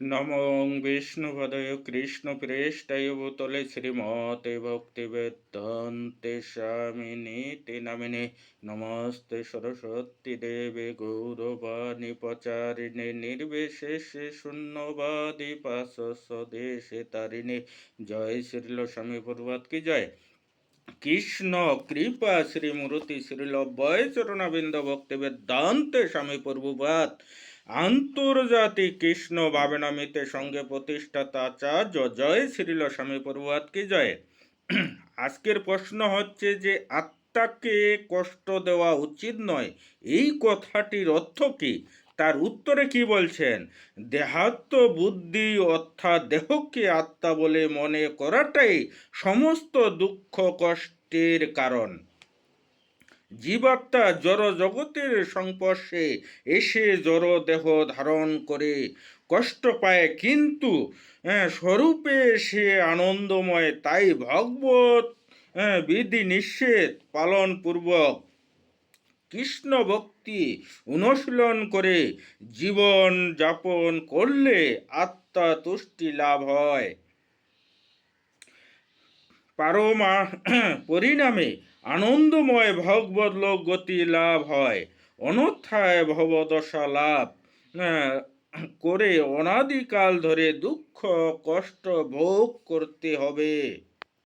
নমো বিষ্ণুপদায় কৃষ্ণপ্রেষ্টায় ভূতলে শ্রীমতে ভক্তিবেদান্তে স্বামিনীতি নামিনে নমস্তে সরস্বতী দেবে গৌরবাণী প্রচারিণে নির্বিশেষে শূন্যবাদী পাশ স্বদেশে তারিণে। জয় শ্রীল স্বামী প্রভাত কি জয়। কৃষ্ণ কৃপা শ্রীমূর্তি শ্রীল বয়চরণাবিন্দ ভক্তি বেদান্তে স্বামী প্রভুপাত আন্তর্জাতিক কৃষ্ণ ভাবনামিতে সঙ্গে প্রতিষ্ঠাতা আচার্য জয় শ্রীল স্বামী প্রভুপাত কি জয়। আজকের প্রশ্ন হচ্ছে যে আত্মাকে কষ্ট দেওয়া উচিত নয়, এই কথাটির অর্থ কি? তার উত্তরে কি বলছেন, দেহাত্ম বুদ্ধি অর্থাৎ দেহকে আত্মা বলে মনে করাটাই সমস্ত দুঃখ কষ্টের কারণ। জীবাত্মা জড় জগতের সংস্পর্শে এসে জড় দেহ ধারণ করে কষ্ট পায়, কিন্তু স্বরূপে সে আনন্দময়। তাই ভগবত বিধি নিষেধ পালনপূর্বক কৃষ্ণ ভক্তি অনুশীলন করে জীবন যাপন করলে আত্মা তুষ্টি লাভ হয়। পরিণামে আনন্দময় ভগবত লোক গতি লাভ হয়। অন্যথায় ভবদশা লাভ করে অনাদিকাল ধরে দুঃখ কষ্ট ভোগ করতে হবে।